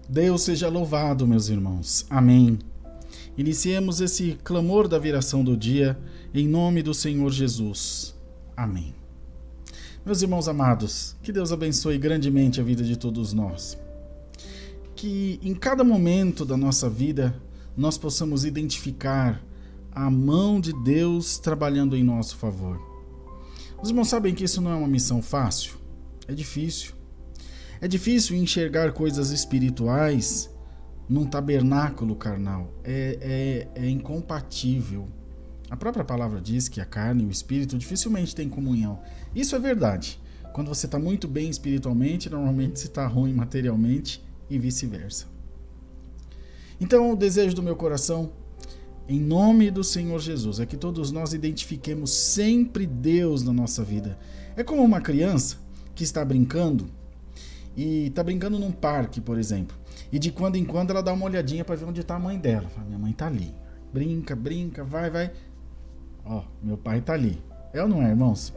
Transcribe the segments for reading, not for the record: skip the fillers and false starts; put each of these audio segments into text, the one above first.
Deus seja louvado, meus irmãos. Amém. Iniciemos esse clamor da viração do dia em nome do Senhor Jesus. Amém. Meus irmãos amados, que Deus abençoe grandemente a vida de todos nós. Que em cada momento da nossa vida nós possamos identificar a mão de Deus trabalhando em nosso favor. Os irmãos sabem que isso não é uma missão fácil. É difícil. É difícil enxergar coisas espirituais num tabernáculo carnal. É incompatível. A própria palavra diz que a carne e o espírito dificilmente têm comunhão. Isso é verdade. Quando você está muito bem espiritualmente, normalmente você está ruim materialmente e vice-versa. Então, o desejo do meu coração, em nome do Senhor Jesus, é que todos nós identifiquemos sempre Deus na nossa vida. É como uma criança que está brincando, e está brincando num parque, por exemplo, e de quando em quando ela dá uma olhadinha para ver onde está a mãe dela. Fala, minha mãe está ali. Brinca, brinca, vai. Ó, meu pai está ali. É ou não é, irmãos?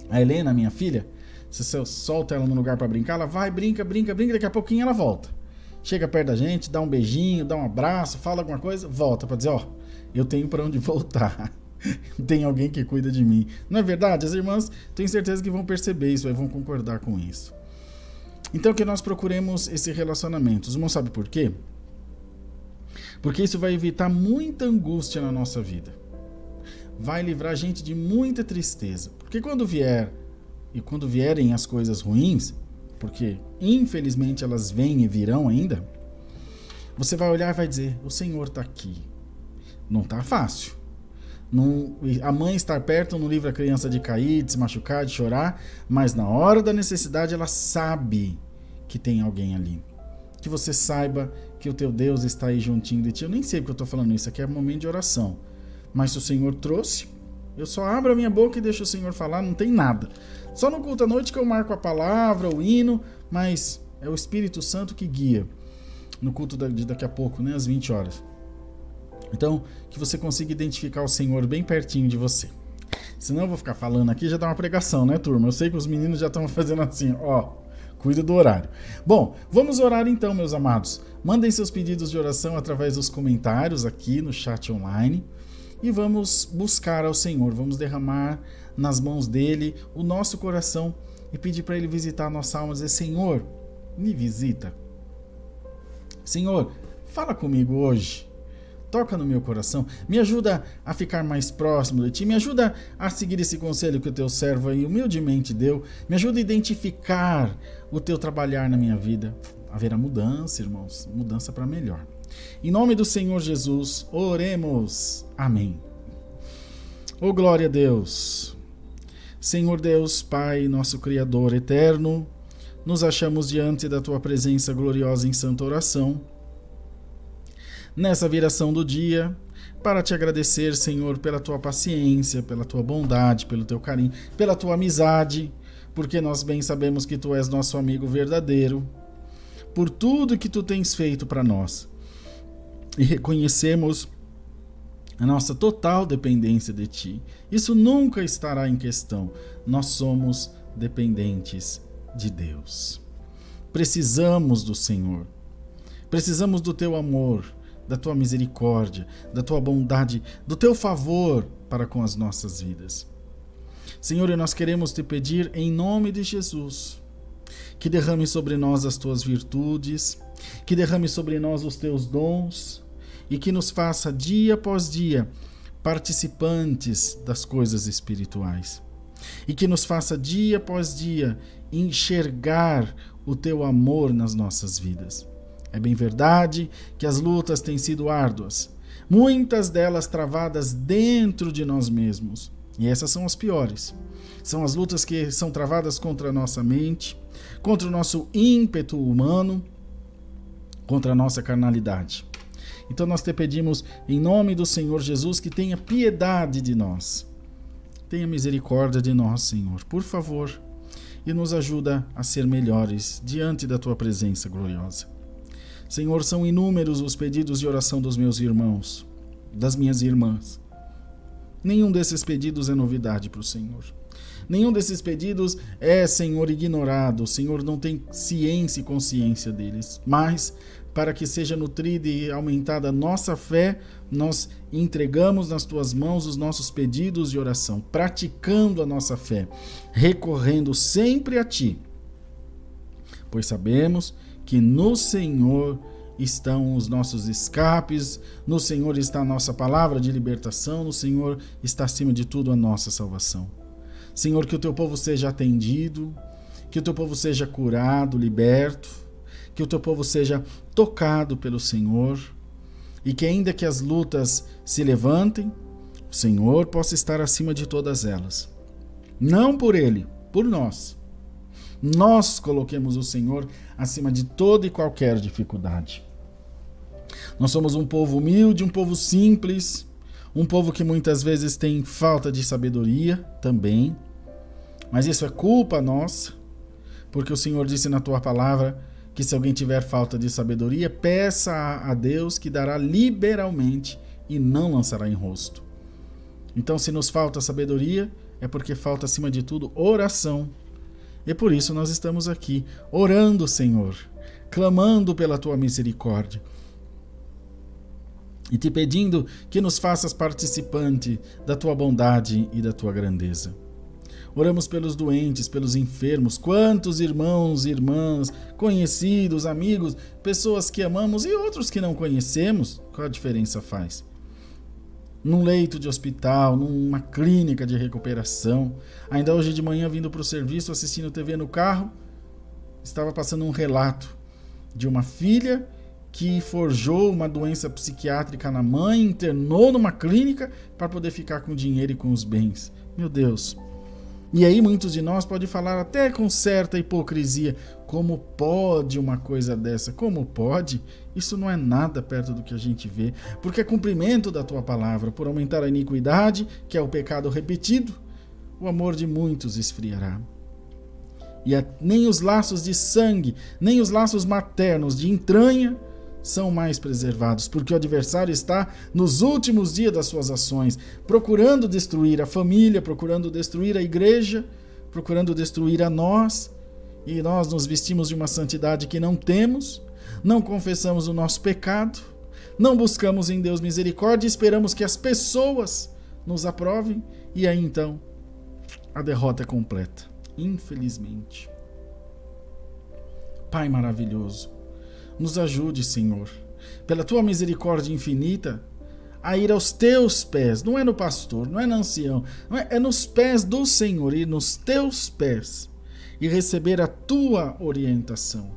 A Helena, minha filha, se você solta ela no lugar para brincar, ela vai, brinca, daqui a pouquinho ela volta. Chega perto da gente, dá um beijinho, dá um abraço, fala alguma coisa, volta para dizer, ó, eu tenho para onde voltar. Tem alguém que cuida de mim. Não é verdade? As irmãs, tenho certeza que vão perceber isso e vão concordar com isso. Então que nós procuremos esse relacionamento. Os irmãos sabem por quê? Porque isso vai evitar muita angústia na nossa vida. Vai livrar a gente de muita tristeza. Porque quando vierem as coisas ruins, porque infelizmente elas vêm e virão ainda, você vai olhar e vai dizer, o Senhor está aqui. Não está fácil. A mãe estar perto não livra a criança de cair, de se machucar, de chorar, mas na hora da necessidade ela sabe que tem alguém ali. Que você saiba que o teu Deus está aí juntinho de ti. Eu nem sei porque eu estou falando isso, aqui é um momento de oração. Mas se o Senhor trouxe, eu só abro a minha boca e deixo o Senhor falar, não tem nada. Só no culto à noite que eu marco a palavra, o hino, mas é o Espírito Santo que guia. No culto de daqui a pouco, né, às 20 horas. Então, que você consiga identificar o Senhor bem pertinho de você. Senão eu vou ficar falando aqui, já dá uma pregação, né, turma? Eu sei que os meninos já estão fazendo assim, ó, cuida do horário. Bom, vamos orar então, meus amados. Mandem seus pedidos de oração através dos comentários aqui no chat online. E vamos buscar ao Senhor, vamos derramar nas mãos dele o nosso coração e pedir para ele visitar a nossa alma e dizer, Senhor, me visita. Senhor, fala comigo hoje. Toca no meu coração, me ajuda a ficar mais próximo de ti, me ajuda a seguir esse conselho que o teu servo aí humildemente deu, me ajuda a identificar o teu trabalhar na minha vida. Haverá mudança, irmãos, mudança para melhor. Em nome do Senhor Jesus, oremos. Amém. Oh, glória a Deus. Senhor Deus, Pai, nosso Criador eterno, nos achamos diante da tua presença gloriosa em santa oração, nessa viração do dia, para te agradecer, Senhor, pela tua paciência, pela tua bondade, pelo teu carinho, pela tua amizade, porque nós bem sabemos que tu és nosso amigo verdadeiro, por tudo que tu tens feito para nós. E reconhecemos a nossa total dependência de ti. Isso nunca estará em questão. Nós somos dependentes de Deus. Precisamos do Senhor. Precisamos do teu amor, da tua misericórdia, da tua bondade, do teu favor para com as nossas vidas. Senhor, nós queremos te pedir em nome de Jesus, que derrame sobre nós as tuas virtudes, que derrame sobre nós os teus dons e que nos faça dia após dia participantes das coisas espirituais. E que nos faça dia após dia enxergar o teu amor nas nossas vidas. É bem verdade que as lutas têm sido árduas, muitas delas travadas dentro de nós mesmos. E essas são as piores. São as lutas que são travadas contra a nossa mente, contra o nosso ímpeto humano, contra a nossa carnalidade. Então nós te pedimos, em nome do Senhor Jesus, que tenha piedade de nós. Tenha misericórdia de nós, Senhor, por favor, e nos ajuda a ser melhores diante da tua presença gloriosa. Senhor, são inúmeros os pedidos de oração dos meus irmãos, das minhas irmãs. Nenhum desses pedidos é novidade para o Senhor. Nenhum desses pedidos é, Senhor, ignorado. O Senhor não tem ciência e consciência deles. Mas, para que seja nutrida e aumentada a nossa fé, nós entregamos nas tuas mãos os nossos pedidos de oração, praticando a nossa fé, recorrendo sempre a ti, pois sabemos que no Senhor estão os nossos escapes, no Senhor está a nossa palavra de libertação, no Senhor está acima de tudo a nossa salvação. Senhor, que o teu povo seja atendido, que o teu povo seja curado, liberto, que o teu povo seja tocado pelo Senhor, e que ainda que as lutas se levantem, o Senhor possa estar acima de todas elas. Não por Ele, por nós. Nós coloquemos o Senhor acima de toda e qualquer dificuldade. Nós somos um povo humilde, um povo simples, um povo que muitas vezes tem falta de sabedoria também, mas isso é culpa nossa, porque o Senhor disse na tua palavra que se alguém tiver falta de sabedoria, peça a Deus que dará liberalmente e não lançará em rosto. Então, se nos falta sabedoria, é porque falta acima de tudo oração. E por isso nós estamos aqui, orando, Senhor, clamando pela tua misericórdia e te pedindo que nos faças participante da tua bondade e da tua grandeza. Oramos pelos doentes, pelos enfermos, quantos irmãos, irmãs, conhecidos, amigos, pessoas que amamos e outros que não conhecemos, qual a diferença faz? Num leito de hospital, numa clínica de recuperação. Ainda hoje de manhã, vindo para o serviço, assistindo TV no carro, estava passando um relato de uma filha que forjou uma doença psiquiátrica na mãe, internou numa clínica para poder ficar com o dinheiro e com os bens. Meu Deus! E aí muitos de nós podem falar até com certa hipocrisia, como pode uma coisa dessa? Como pode? Isso não é nada perto do que a gente vê, porque é cumprimento da tua palavra. Por aumentar a iniquidade, que é o pecado repetido, o amor de muitos esfriará. E nem os laços de sangue, nem os laços maternos de entranha são mais preservados, porque o adversário está nos últimos dias das suas ações, procurando destruir a família, procurando destruir a igreja, procurando destruir a nós, e nós nos vestimos de uma santidade que não temos, não confessamos o nosso pecado, não buscamos em Deus misericórdia e esperamos que as pessoas nos aprovem, e aí então a derrota é completa, infelizmente. Pai maravilhoso, nos ajude, Senhor, pela tua misericórdia infinita, a ir aos teus pés. Não é no pastor, não é no ancião, é nos pés do Senhor, ir nos teus pés e receber a tua orientação.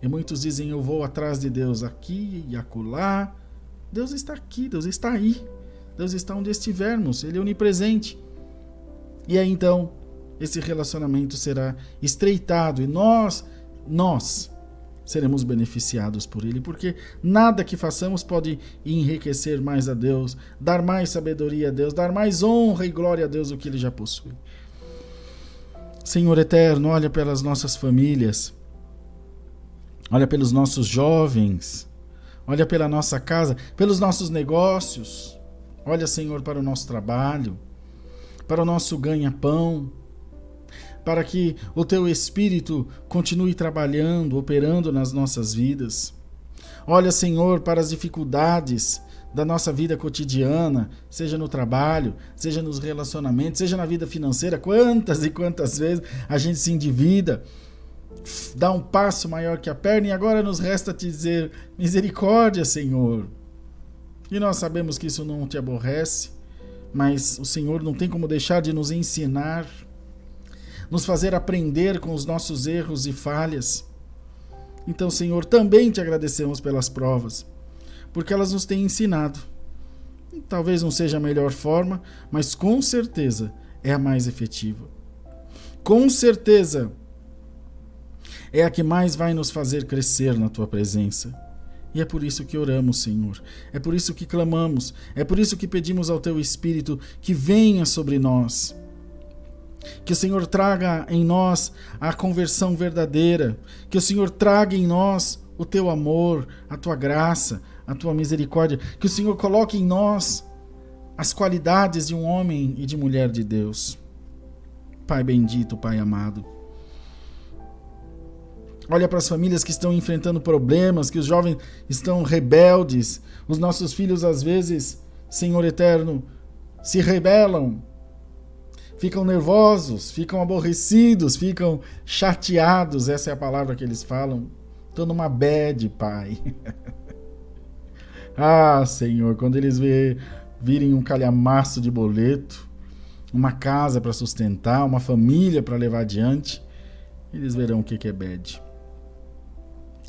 E muitos dizem, eu vou atrás de Deus aqui e acolá. Deus está aqui, Deus está aí. Deus está onde estivermos, Ele é onipresente. E aí então, esse relacionamento será estreitado e nós seremos beneficiados por Ele, porque nada que façamos pode enriquecer mais a Deus, dar mais sabedoria a Deus, dar mais honra e glória a Deus do que Ele já possui. Senhor eterno, olha pelas nossas famílias, olha pelos nossos jovens, olha pela nossa casa, pelos nossos negócios, olha, Senhor, para o nosso trabalho, para o nosso ganha-pão, para que o Teu Espírito continue trabalhando, operando nas nossas vidas. Olha, Senhor, para as dificuldades da nossa vida cotidiana, seja no trabalho, seja nos relacionamentos, seja na vida financeira. Quantas e quantas vezes a gente se endivida, dá um passo maior que a perna e agora nos resta te dizer, misericórdia, Senhor. E nós sabemos que isso não te aborrece, mas o Senhor não tem como deixar de nos ensinar, nos fazer aprender com os nossos erros e falhas. Então, Senhor, também te agradecemos pelas provas, porque elas nos têm ensinado. Talvez não seja a melhor forma, mas com certeza é a mais efetiva. Com certeza é a que mais vai nos fazer crescer na Tua presença. E é por isso que oramos, Senhor. É por isso que clamamos. É por isso que pedimos ao Teu Espírito que venha sobre nós. Que o Senhor traga em nós a conversão verdadeira. Que o Senhor traga em nós o Teu amor, a Tua graça, a Tua misericórdia. Que o Senhor coloque em nós as qualidades de um homem e de mulher de Deus. Pai bendito, Pai amado. Olha para as famílias que estão enfrentando problemas, que os jovens estão rebeldes. Os nossos filhos, às vezes, Senhor eterno, se rebelam. Ficam nervosos, ficam aborrecidos, ficam chateados. Essa é a palavra que eles falam. Estou numa bad, Pai. Ah, Senhor, quando eles virem um calhamaço de boleto, uma casa para sustentar, uma família para levar adiante, eles verão o que é bad.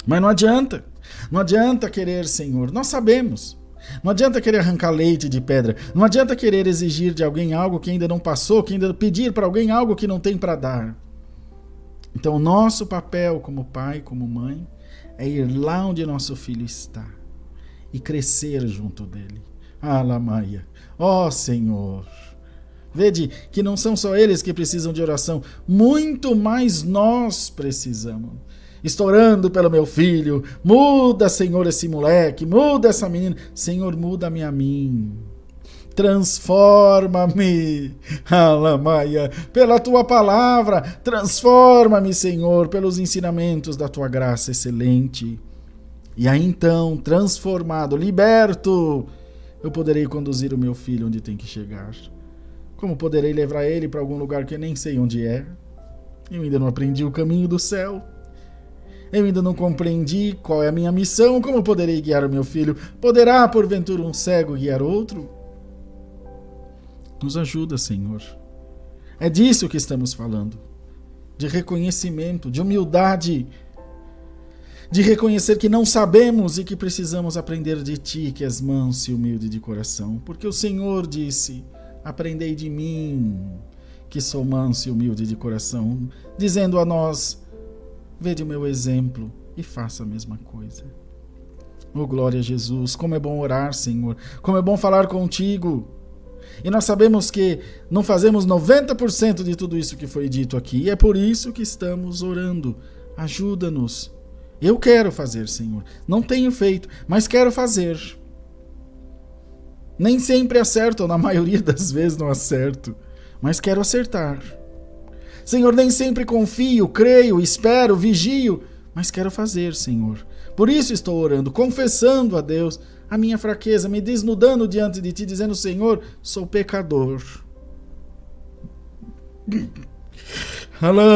Mas não adianta querer, Senhor, nós sabemos. Não adianta querer arrancar leite de pedra, não adianta querer exigir de alguém algo que ainda não passou, que ainda pedir para alguém algo que não tem para dar. Então o nosso papel como pai, como mãe, é ir lá onde nosso filho está e crescer junto dele. Ah, Lamaia, ó Senhor, vede que não são só eles que precisam de oração, muito mais nós precisamos. Estou orando pelo meu filho, muda, Senhor, esse moleque, muda essa menina. Senhor, muda-me a mim, transforma-me, Alamaia, pela tua palavra, transforma-me, Senhor, pelos ensinamentos da tua graça excelente. E aí então, transformado, liberto, eu poderei conduzir o meu filho onde tem que chegar. Como poderei levar ele para algum lugar que eu nem sei onde é? Eu ainda não aprendi o caminho do céu. Eu ainda não compreendi qual é a minha missão. Como poderei guiar o meu filho? Poderá, porventura, um cego guiar outro? Nos ajuda, Senhor. É disso que estamos falando. De reconhecimento, de humildade. De reconhecer que não sabemos e que precisamos aprender de Ti, que és manso e humilde de coração. Porque o Senhor disse, aprendei de mim, que sou manso e humilde de coração, dizendo a nós, vede o meu exemplo e faça a mesma coisa. Oh, glória a Jesus, como é bom orar, Senhor, como é bom falar contigo. E nós sabemos que não fazemos 90% de tudo isso que foi dito aqui, e é por isso que estamos orando. Ajuda-nos. Eu quero fazer, Senhor. Não tenho feito, mas quero fazer. Nem sempre acerto, ou na maioria das vezes não acerto, mas quero acertar. Senhor, nem sempre confio, creio, espero, vigio, mas quero fazer, Senhor. Por isso estou orando, confessando a Deus a minha fraqueza, me desnudando diante de Ti, dizendo, Senhor, sou pecador.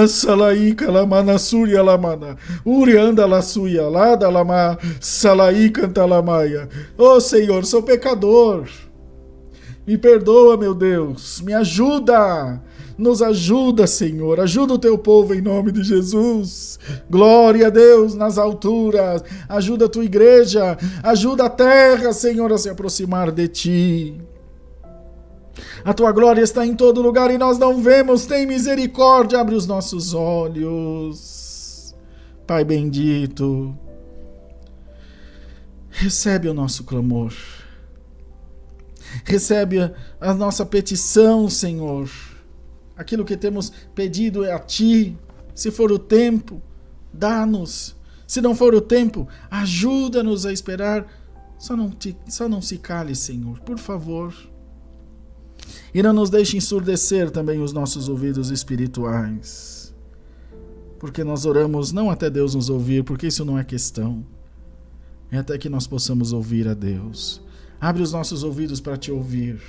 Salaíca lamana surya lamana urianda la suya lada lama salaíca antalamaia. Oh, Senhor, sou pecador. Me perdoa, meu Deus, me ajuda. Nos ajuda, Senhor, ajuda o teu povo em nome de Jesus. Glória a Deus nas alturas, ajuda a tua igreja, ajuda a terra, Senhor, a se aproximar de Ti. A tua glória está em todo lugar e nós não vemos, tem misericórdia, abre os nossos olhos. Pai bendito, recebe o nosso clamor, recebe a nossa petição, Senhor. Aquilo que temos pedido é a Ti. Se for o tempo, dá-nos. Se não for o tempo, ajuda-nos a esperar. Só não se cale, Senhor, por favor. E não nos deixe ensurdecer também os nossos ouvidos espirituais. Porque nós oramos não até Deus nos ouvir, porque isso não é questão. É até que nós possamos ouvir a Deus. Abre os nossos ouvidos para Te ouvir,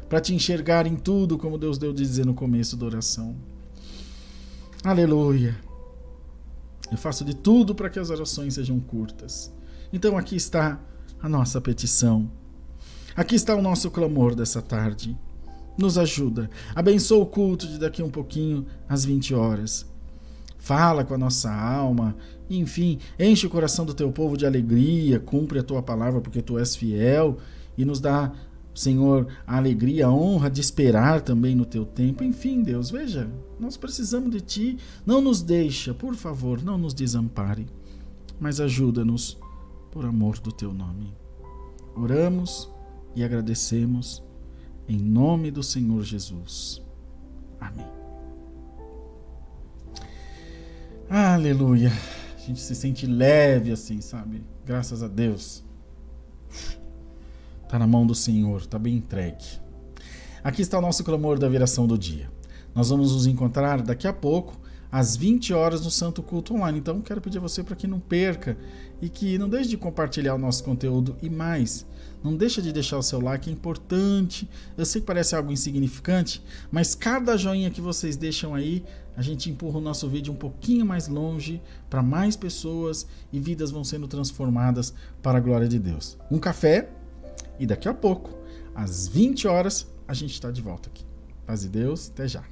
para Te enxergar em tudo, como Deus deu de dizer no começo da oração. Aleluia. Eu faço de tudo para que as orações sejam curtas. Então aqui está a nossa petição. Aqui está o nosso clamor dessa tarde. Nos ajuda. Abençoa o culto de daqui um pouquinho, às 20 horas. Fala com a nossa alma. Enfim, enche o coração do Teu povo de alegria. Cumpre a Tua palavra porque Tu és fiel. E nos dá, Senhor, a alegria, a honra de esperar também no Teu tempo. Enfim, Deus, veja, nós precisamos de Ti. Não nos deixa, por favor, não nos desampare. Mas ajuda-nos por amor do Teu nome. Oramos e agradecemos. Em nome do Senhor Jesus. Amém. Aleluia. A gente se sente leve assim, sabe? Graças a Deus. Está na mão do Senhor, está bem entregue. Aqui está o nosso clamor da viração do dia. Nós vamos nos encontrar daqui a pouco, às 20 horas, no Santo Culto Online. Então, quero pedir a você para que não perca e que não deixe de compartilhar o nosso conteúdo. E mais, não deixa de deixar o seu like, é importante. Eu sei que parece algo insignificante, mas cada joinha que vocês deixam aí, a gente empurra o nosso vídeo um pouquinho mais longe para mais pessoas e vidas vão sendo transformadas para a glória de Deus. Um café e daqui a pouco, às 20 horas, a gente está de volta aqui. Paz de Deus, até já.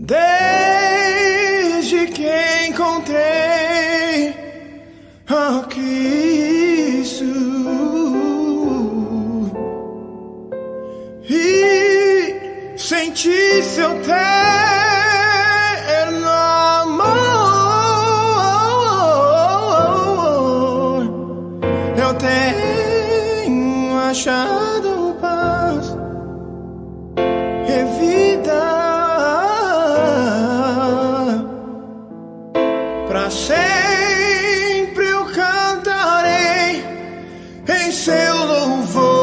Desde que encontrei a Cristo e senti seu terno amor, eu tenho achado paz e vida. Pra sempre eu cantarei em seu louvor.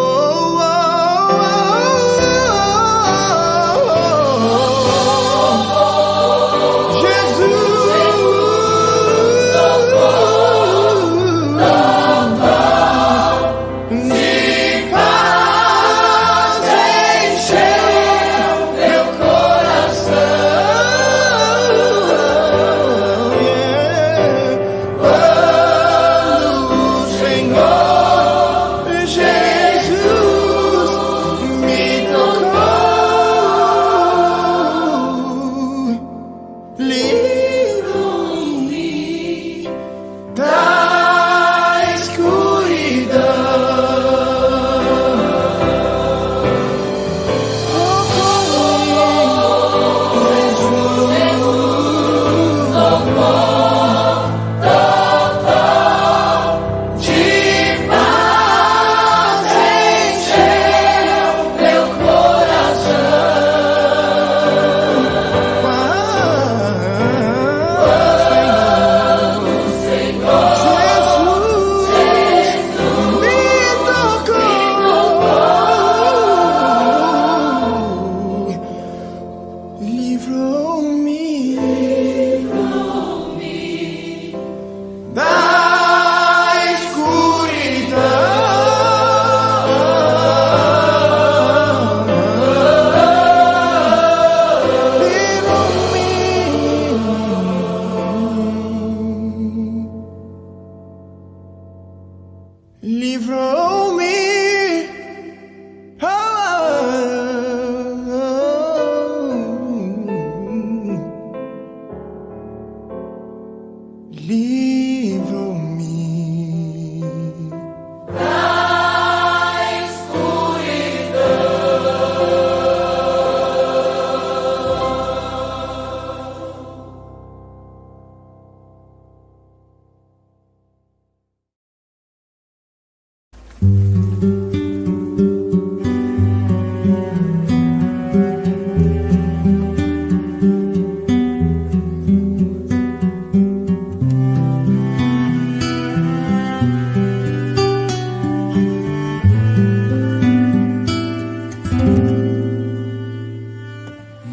Livrou-me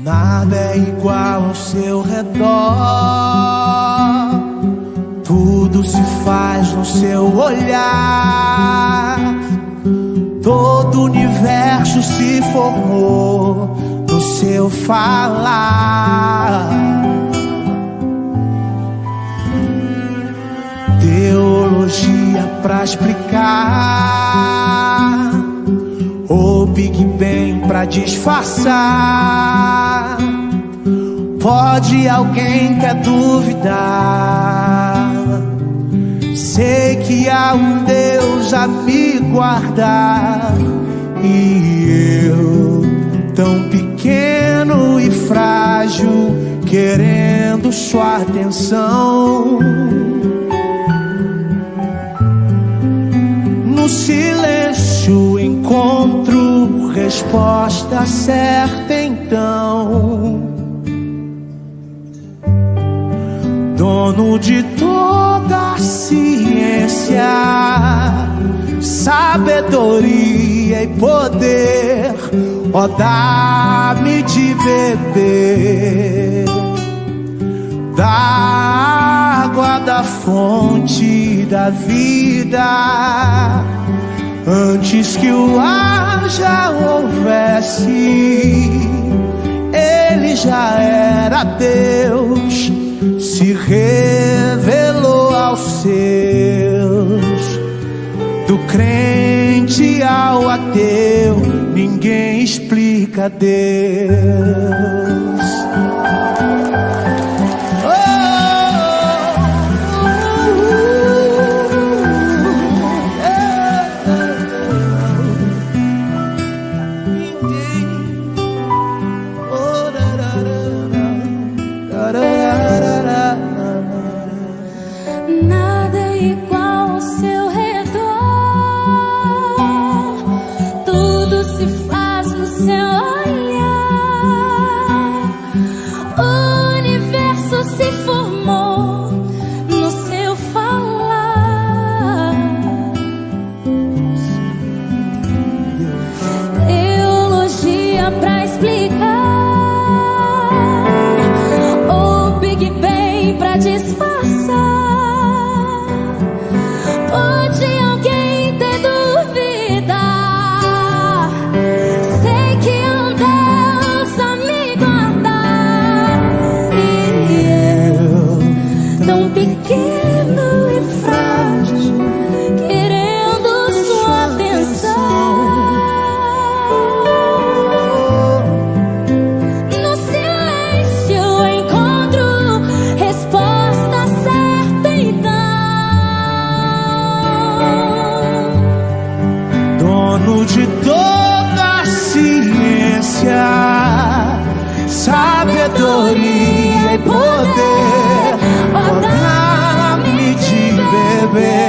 Nada é igual ao seu redor, tudo se faz no seu olhar. Todo o universo se formou no seu falar. Teologia pra explicar, ou Big Bang pra disfarçar. Pode alguém quer duvidar? Sei que há um Deus a me guardar, e eu, tão pequeno e frágil, querendo sua atenção. No silêncio encontro resposta certa então. Dono de toda a ciência, sabedoria e poder, ó, dá-me de beber da água da fonte da vida. Antes que o ar já houvesse, ele já era Deus, se revelou aos seus. Do crente ao ateu, ninguém explica Deus. Nada é igual ao seu redor, tudo se faz no seu olhar. O universo se formou no seu falar. Teologia pra explicar, ou Big Bang pra disfarçar. Pode alguém ter dúvida? Sei que há um Deus a me guardar, e eu, tão pequeno e frágil, querendo sua atenção. No silêncio encontro resposta certa então. Dono de toda a ciência, sabedoria e poder, ó, dá-me de beber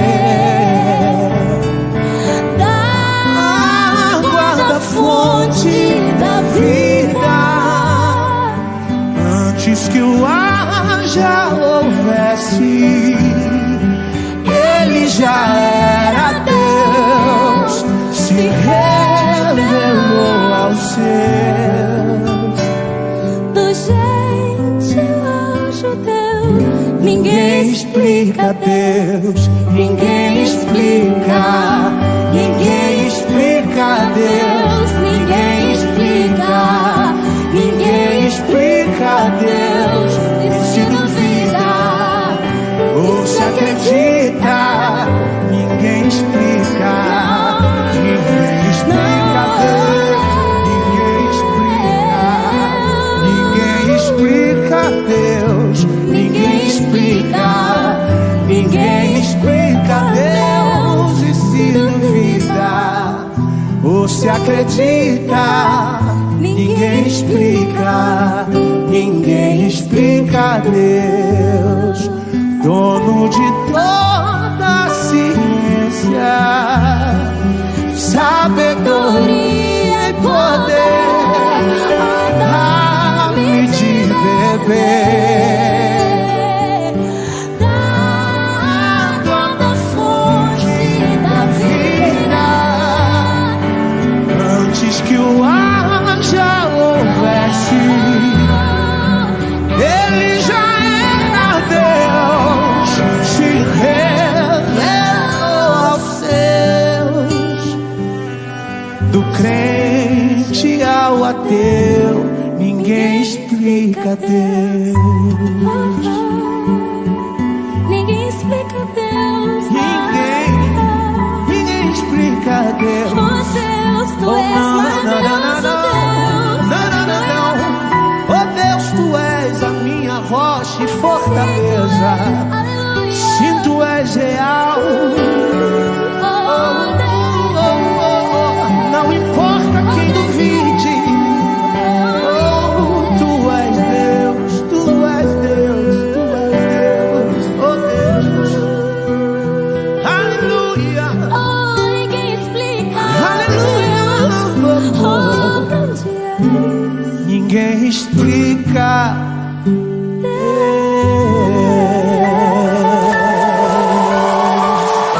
Da água da fonte da vida. Antes que o ar já houvesse, ele já era Deus, se revelou aos seus. do gentil ao judeu, ninguém Explica Deus, ninguém explica, ninguém explica Deus, ninguém explica, ninguém explica Deus. E se duvida ou se acredita, ninguém explica, ninguém explica Deus, ninguém explica, ninguém explica Deus, ninguém explica, ninguém explica Deus. E se duvida ou se acredita, ninguém explica, ninguém explica Deus. Dono de toda a ciência, sabedoria e poder, dá-me de beber da água da fonte da vida. antes que o ar já houvesse, explica Deus. Ninguém explica Deus. Ninguém explica Deus. Oh Deus, tu és maravilhoso, Deus. Oh Deus, tu és a minha rocha e fortaleza. Aleluia. Sim, tu és real. Oh Deus. Não importa quem duvide. Oh, tu és Deus, tu és Deus, tu és Deus. Oh Deus. Aleluia. Oh, ninguém explica. Aleluia. Oh, grande és. Ninguém explica